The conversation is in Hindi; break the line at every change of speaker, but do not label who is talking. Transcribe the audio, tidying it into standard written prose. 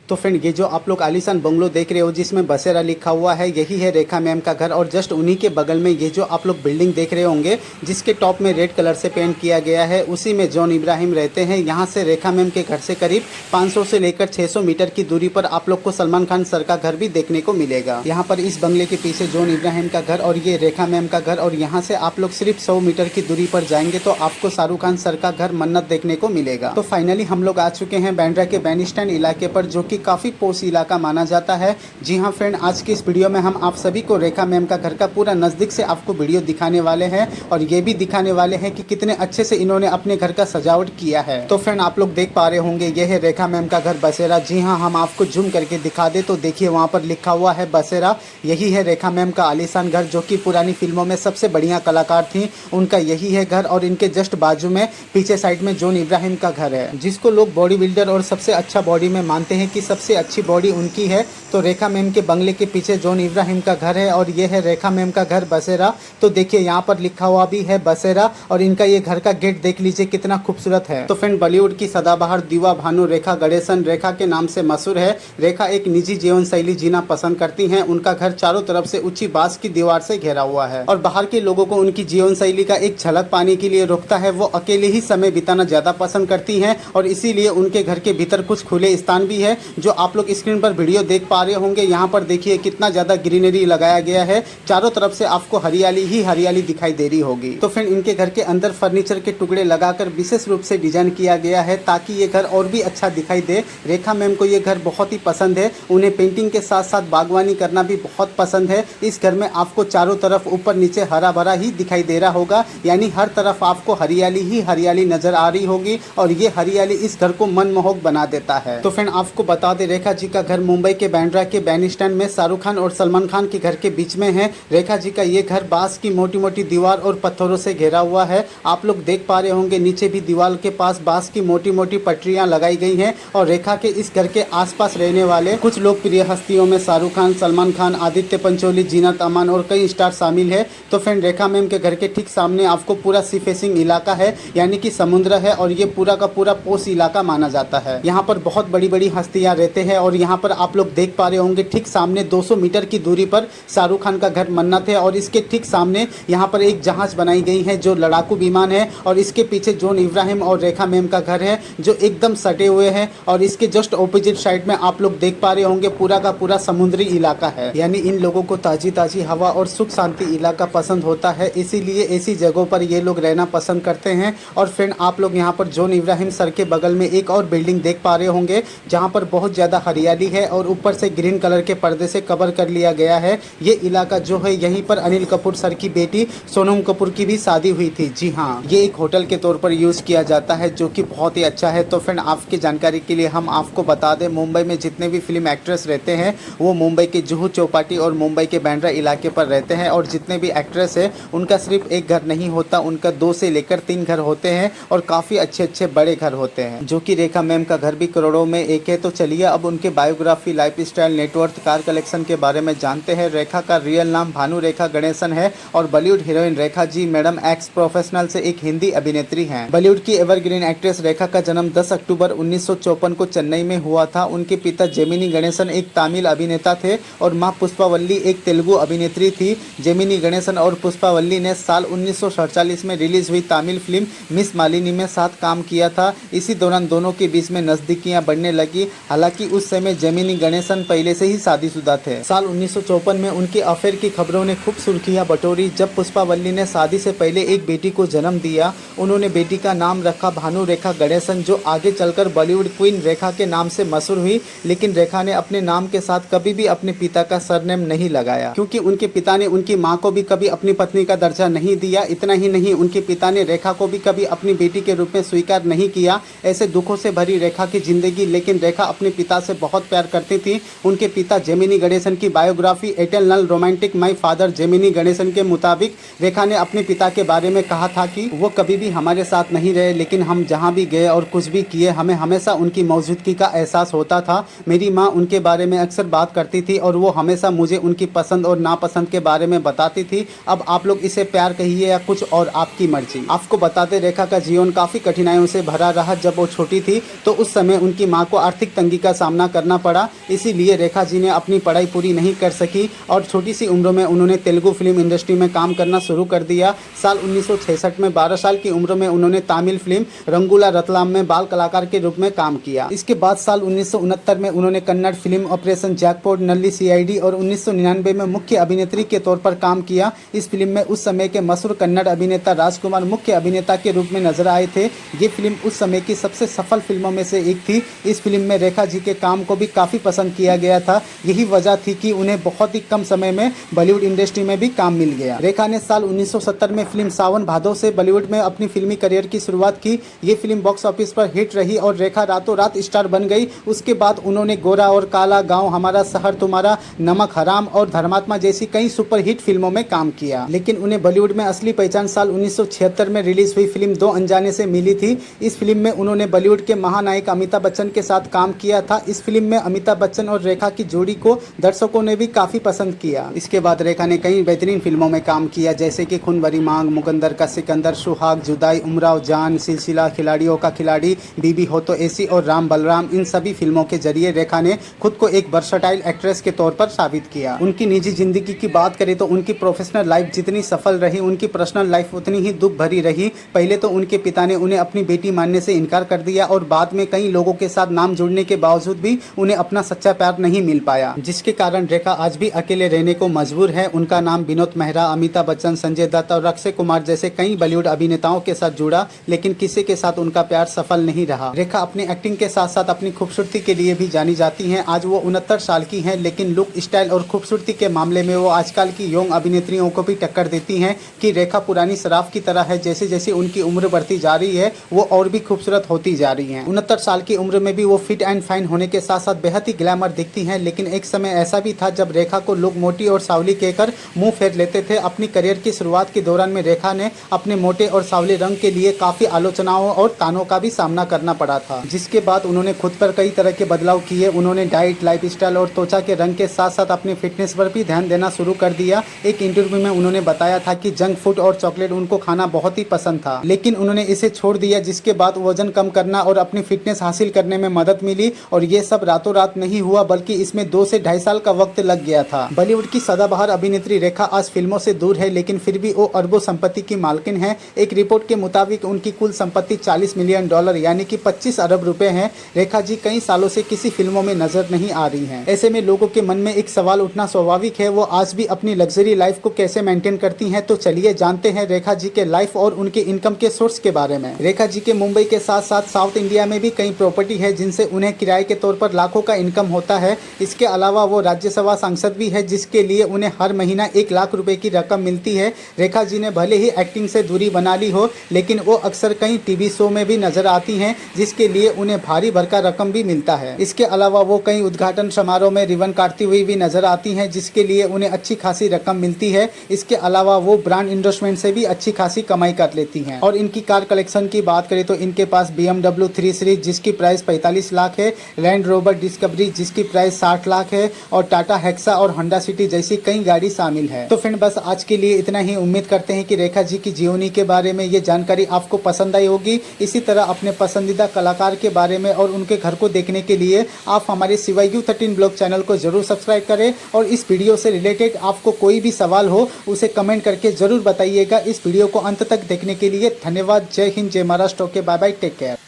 तो फ्रेंड ये जो आप लोग आलीशान बंगलो देख रहे हो जिसमें बसेरा लिखा हुआ है, यही है रेखा मैम का घर। और जस्ट उन्हीं के बगल में ये जो आप लोग बिल्डिंग देख रहे होंगे जिसके टॉप में रेड कलर से पेंट किया गया है, उसी में जॉन इब्राहिम रहते हैं। यहाँ से रेखा मैम के घर से करीब 500 से लेकर 600 मीटर की दूरी पर आप लोग को सलमान खान सर का घर भी देखने को मिलेगा। यहाँ पर इस बंगले के पीछे जॉन इब्राहिम का घर और ये रेखा मैम का घर, और यहाँ से आप लोग सिर्फ 100 मीटर की दूरी पर जाएंगे तो आपको शाहरुख खान सर का घर मन्नत देखने को मिलेगा। तो फाइनली हम लोग आ चुके हैं बांद्रा के बैन स्टैंड इलाके पर, जो कि काफी पोश इलाका माना जाता है। जी हाँ फ्रेंड, आज की इस वीडियो में हम आप सभी को रेखा मैम का घर का पूरा नजदीक से आपको वीडियो दिखाने वाले हैं, और ये भी दिखाने वाले हैं कि कितने अच्छे से इन्होंने अपने घर का सजावट किया है। तो फ्रेंड आप लोग देख पा रहे होंगे ये है रेखा मैम का घर बसेरा। जी हाँ, हम आपको जूम करके दिखा दे तो देखिए वहाँ पर लिखा हुआ है बसेरा। यही है रेखा मैम का आलीशान घर, जो कि पुरानी फिल्मों में सबसे बढ़िया कलाकार थी, उनका यही है घर। और इनके जस्ट बाजू में पीछे साइड में जॉन इब्राहिम का घर है, जिसको लोग बॉडी बिल्डर और सबसे अच्छा बॉडी में मानते हैं कि सबसे अच्छी बॉडी उनकी है। तो रेखा मैम के बंगले के पीछे जॉन इब्राहिम का घर है और ये है रेखा मैम का घर बसेरा। तो देखिए यहाँ पर लिखा हुआ भी है बसेरा, और इनका ये घर का गेट देख लीजिए कितना खूबसूरत है। तो फ्रेंड बॉलीवुड की सदाबहार दीवा भानु रेखा गणेशन रेखा के नाम से मशहूर है। रेखा एक निजी जीवन शैली जीना पसंद करती हैं। उनका घर चारों तरफ से ऊंची बांस की दीवार से घेरा हुआ है, और बाहर के लोगों को उनकी जीवन शैली का एक झलक पाने के लिए रोकता है। वो अकेले ही समय बिताना ज्यादा पसंद करती हैं, और इसीलिए उनके घर के भीतर कुछ खुले स्थान भी है, जो आप लोग स्क्रीन पर वीडियो देख पा रहे होंगे। यहाँ पर देखिए कितना ज्यादा ग्रीनरी लगाया गया है, चारों तरफ से आपको हरियाली ही हरियाली दिखाई दे रही होगी। तो फ्रेंड इनके घर के अंदर फर्नीचर के टुकड़े लगाकर विशेष रूप से डिजाइन किया गया है, ताकि ये घर और भी अच्छा दिखाई दे। रेखा मैम को ये घर बहुत ही पसंद है। उन्हें पेंटिंग के साथ साथ बागवानी करना भी बहुत पसंद है। इस घर में आपको चारों तरफ ऊपर नीचे हरा भरा ही दिखाई दे रहा होगा, यानी हर तरफ आपको हरियाली ही हरियाली नजर आ रही होगी, और ये हरियाली इस घर को मनमोहक बना देता है। तो फ्रेंड आपको बता दें, रेखा जी का घर मुंबई के बांद्रा के बैन स्टैंड में शाहरुख खान और सलमान खान के घर के बीच में है। रेखा जी का ये घर बांस की मोटी मोटी दीवार और पत्थरों से घेरा हुआ है। आप लोग देख पा रहे होंगे नीचे भी दीवार के पास बांस की मोटी मोटी पटरियां लगाई गई हैं। और रेखा के इस घर के आसपास रहने वाले कुछ लोकप्रिय हस्तियों में शाहरुख खान, सलमान खान, आदित्य पंचोली, जीनत अमान और कई स्टार शामिल है। तो फ्रेंड रेखा मैम के घर के ठीक सामने आपको पूरा सी फेसिंग इलाका है, यानी कि समुद्र है, और ये पूरा का पूरा पोश इलाका माना जाता है। यहाँ पर बहुत बड़ी बड़ी हस्तियां रहते हैं, और यहाँ पर आप लोग देख पा रहे होंगे ठीक सामने 200 मीटर की दूरी पर शाहरुख खान का घर मन्नत है, और इसके ठीक सामने यहाँ पर एक जहाज बनाई गई है जो लड़ाकू विमान है, और इसके पीछे जॉन इब्राहिम और रेखा मैम का घर है जो एकदम सटे हुए हैं। और इसके जस्ट ऑपोजिट साइड में आप लोग देख पा रहे होंगे पूरा का पूरा समुद्री इलाका है, यानी इन लोगों को ताजी ताजी हवा और सुख शांति इलाका पसंद होता है, इसीलिए ऐसी जगहों पर ये लोग रहना पसंद करते हैं। और फ्रेंड आप लोग यहाँ पर जॉन इब्राहिम सर के बगल में एक और बिल्डिंग देख पा रहे होंगे, जहाँ पर बहुत ज्यादा हरियाली है और ऊपर से ग्रीन कलर के पर्दे से कवर कर लिया गया है। ये इलाका जो है यहीं पर अनिल कपूर सर की बेटी सोनम कपूर की भी शादी हुई थी। जी हाँ, ये एक होटल के तौर पर यूज किया जाता है, जो कि बहुत ही अच्छा है। तो फ्रेंड आपकी जानकारी के लिए हम आपको बता दें, मुंबई में जितने भी फिल्म एक्ट्रेस रहते हैं वो मुंबई के जुहू चौपाटी और मुंबई के बांद्रा इलाके पर रहते हैं। और जितने भी एक्ट्रेस है उनका सिर्फ एक घर नहीं होता, उनका 2 से लेकर 3 घर होते हैं, और काफी अच्छे अच्छे बड़े घर होते हैं, जो कि रेखा मैम का घर भी करोड़ों में एक है। तो चलिए अब उनके biography, life style, net worth, car collection के बारे में जानते हैं। रेखा का रियल नाम भानु रेखा गणेशन है, और Bollywood heroine Rekha ji madam x professional से एक हिंदी अभिनेत्री हैं। बॉलीवुड की एवरग्रीन एक्ट्रेस रेखा का जन्म 10 अक्टूबर 1954 को चेन्नई में हुआ था। उनके पिता जेमिनी गणेशन एक तमिल अभिनेता थे, और मां पुष्पावल्ली एक तेलुगु अभिनेत्री थी। जेमिनी गणेशन और पुष्पावल्ली ने साल 1947 में रिलीज हुई तमिल फिल्म मिस मालिनी में साथ काम किया था। इसी दौरान दोनों के बीच में नजदीकियां बढ़ने लगी। हालांकि उस समय जेमिनी गणेशन पहले से ही शादीशुदा थे। साल 1954 में उनके अफेयर की खबरों ने खूब सुर्खियां बटोरी, जब पुष्पावल्ली ने शादी से पहले एक बेटी को जन्म दिया। उन्होंने बेटी का नाम रखा भानु रेखा गणेशन, जो आगे चलकर बॉलीवुड क्वीन रेखा के नाम से मशहूर हुई। लेकिन रेखा ने अपने नाम के साथ कभी भी अपने पिता का सरनेम नहीं लगाया, क्योंकि उनके पिता ने उनकी मां को भी कभी अपनी पत्नी का दर्जा नहीं दिया। इतना ही नहीं, उनके पिता ने रेखा को भी कभी अपनी बेटी के रूप में स्वीकार नहीं किया। ऐसे दुखों से भरी रेखा की जिंदगी, लेकिन रेखा अपने पिता से बहुत प्यार करती थी। उनके पिता जेमिनी गणेशन की biography eternal romantic my father Gemini Ganesan के मुताबिक रेखा ने अपने पिता के बारे में कहा था कि वो कभी भी हमारे साथ नहीं रहे, लेकिन हम जहाँ भी गए और कुछ भी किए हमें हमेशा उनकी मौजूदगी का एहसास होता था। मेरी माँ उनके बारे में अक्सर बात करती थी, और वो हमेशा मुझे उनकी पसंद और नापसंद के बारे में बताती थी। अब आप लोग इसे प्यार कहिए या कुछ और, आपकी मर्जी। आपको बताते रेखा का जीवन काफी कठिनाइयों से भरा रहा। जब वो छोटी थी तो उस समय उनकी माँ को आर्थिक तंगी मंदी का सामना करना पड़ा, इसीलिए रेखा जी ने अपनी पढ़ाई पूरी नहीं कर सकी और छोटी सी उम्र में उन्होंने तेलुगु फिल्म इंडस्ट्री में काम करना शुरू कर दिया। साल 1966 में 12 साल की उम्र में उन्होंने तमिल फिल्म रंगूला रतलाम में बाल कलाकार के रूप में काम किया। इसके बाद साल 1969 में उन्होंने कन्नड़ फिल्म ऑपरेशन जैकपॉट, नल्ली सीआईडी और 1999 में मुख्य अभिनेत्री के तौर पर काम किया। इस फिल्म में उस समय के मशहूर कन्नड़ अभिनेता राजकुमार मुख्य अभिनेता के रूप में नजर आए थे। ये फिल्म उस समय की सबसे सफल फिल्मों में से एक थी। इस फिल्म में रेखा जी के काम को भी काफी पसंद किया गया था। यही वजह थी कि उन्हें बहुत ही कम समय में बॉलीवुड इंडस्ट्री में भी काम मिल गया। रेखा ने साल 1970 में फिल्म सावन भादो से बॉलीवुड में अपनी फिल्मी करियर की शुरुआत की। ये फिल्म बॉक्स ऑफिस पर हिट रही और रेखा रातों रात स्टार बन गई। उसके बाद उन्होंने गोरा और काला, गांव हमारा, शहर तुम्हारा, नमक हराम और धर्मात्मा जैसी कई सुपरहिट फिल्मों में काम किया। लेकिन उन्हें बॉलीवुड में असली पहचान साल 1976 में रिलीज हुई फिल्म दो अनजाने से मिली थी। इस फिल्म में उन्होंने बॉलीवुड के महानायक अमिताभ बच्चन के साथ काम किया था। इस फिल्म में अमिताभ बच्चन और रेखा की जोड़ी को दर्शकों ने भी काफी पसंद किया। इसके बाद रेखा ने कई बेहतरीन फिल्मों में काम किया, जैसे कि खून भरी मांग, मुकद्दर का सिकंदर, सुहाग, जुदाई, उमराव जान, सिलसिला, खिलाड़ियों का खिलाड़ी, बीबी हो तो ऐसी और राम बलराम। इन सभी फिल्मों के जरिए रेखा ने खुद को एक वर्सटाइल एक्ट्रेस के तौर पर साबित किया। उनकी निजी जिंदगी की बात करें तो उनकी प्रोफेशनल लाइफ जितनी सफल रही, उनकी पर्सनल लाइफ उतनी ही दुख भरी रही। पहले तो उनके पिता ने उन्हें अपनी बेटी मानने से इनकार कर दिया और बाद में कई लोगों के साथ नाम जुड़ने के बावजूद भी उन्हें अपना सच्चा प्यार नहीं मिल पाया, जिसके कारण रेखा आज भी अकेले रहने को मजबूर है। उनका नाम विनोद मेहरा, अमिताभ बच्चन, संजय दत्त और अक्षय कुमार जैसे कई बॉलीवुड अभिनेताओं के साथ जुड़ा, लेकिन किसी के साथ उनका प्यार सफल नहीं रहा। रेखा अपनी एक्टिंग के साथ साथ अपनी खूबसूरती के लिए भी जानी जाती हैं। आज वो 69 साल की हैं, लेकिन लुक, स्टाइल और खूबसूरती के मामले में वो आजकल की यंग अभिनेत्रियों को भी टक्कर देती हैं कि रेखा पुरानी शराब की तरह है। जैसे जैसे उनकी उम्र बढ़ती जा रही है वो और भी खूबसूरत होती जा रही हैं। 69 साल की उम्र में भी वो फिट एंड फाइन होने के साथ साथ बेहद ही ग्लैमर दिखती हैं। लेकिन एक समय ऐसा भी था जब रेखा को लोग मोटी और सावली कहकर मुंह फेर लेते थे। अपनी करियर की शुरुआत के दौरान में रेखा ने अपने मोटे और सावले रंग के लिए काफी आलोचनाओं और तानों का भी सामना करना पड़ा था, जिसके बाद उन्होंने खुद पर कई तरह के बदलाव किए। उन्होंने डाइट, लाइफस्टाइल और त्वचा के रंग के साथ साथ अपनी फिटनेस पर भी ध्यान देना शुरू कर दिया। एक इंटरव्यू में उन्होंने बताया था कि जंक फूड और चॉकलेट उनको खाना बहुत ही पसंद था, लेकिन उन्होंने इसे छोड़ दिया, जिसके बाद वजन कम करना और अपनी फिटनेस हासिल करने में मदद मिली। और ये सब रातों रात नहीं हुआ, बल्कि इसमें 2 से 2.5 साल का वक्त लग गया था। बॉलीवुड की सदाबहार अभिनेत्री रेखा आज फिल्मों से दूर है, लेकिन फिर भी वो अरबों संपत्ति की मालकिन है। एक रिपोर्ट के मुताबिक उनकी कुल संपत्ति $40 मिलियन यानी कि 25 अरब रुपए है। रेखा जी कई सालों से किसी फिल्मों में नजर नहीं आ रही हैं। ऐसे में लोगों के मन में एक सवाल उठना स्वाभाविक है, वो आज भी अपनी लग्जरी लाइफ को कैसे मेंटेन करती हैं। तो चलिए जानते हैं रेखा जी के लाइफ और उनके इनकम के सोर्स के बारे में। रेखा जी के मुंबई के साथ साथ साउथ इंडिया में भी कई प्रॉपर्टी है, जिनसे उन्हें किराए के तौर पर लाखों का इनकम होता है। इसके अलावा वो राज्यसभा सांसद भी है, जिसके लिए उन्हें हर महीना 1 लाख रुपए की रकम मिलती है। रेखा जी ने भले ही एक्टिंग से दूरी बना ली हो, लेकिन वो अक्सर कई टीवी शो में भी नजर आती हैं, जिसके लिए उन्हें भारी भरका रकम भी मिलता है। इसके अलावा वो कई उद्घाटन समारोह में रिबन काटती हुई भी नजर आती हैं, जिसके लिए उन्हें अच्छी खासी रकम मिलती है। इसके अलावा वो ब्रांड इंडोर्समेंट से भी अच्छी खासी कमाई कर लेती हैं। और इनकी कार कलेक्शन की बात करें तो इनके पास BMW 3 सीरीज जिसकी प्राइस 45 लाख है, लैंड रोवर डिस्कवरी जिसकी प्राइस 60 लाख है और टाटा हेक्सा और होंडा सिटी जैसी कई गाड़ी शामिल है। तो फ्रेंड बस आज के लिए इतना ही। उम्मीद करते हैं कि रेखा जी की जीवनी के बारे में ये जानकारी आपको पसंद आई होगी। इसी तरह अपने पसंदीदा कलाकार के बारे में और उनके घर को देखने के लिए आप हमारे CYU13 ब्लॉग चैनल को जरूर सब्सक्राइब करें। और इस वीडियो से रिलेटेड आपको कोई भी सवाल हो उसे कमेंट करके जरूर बताइएगा। इस वीडियो को अंत तक देखने के लिए धन्यवाद। जय हिंद, जय Maharashtra. Okay, bye bye, take care.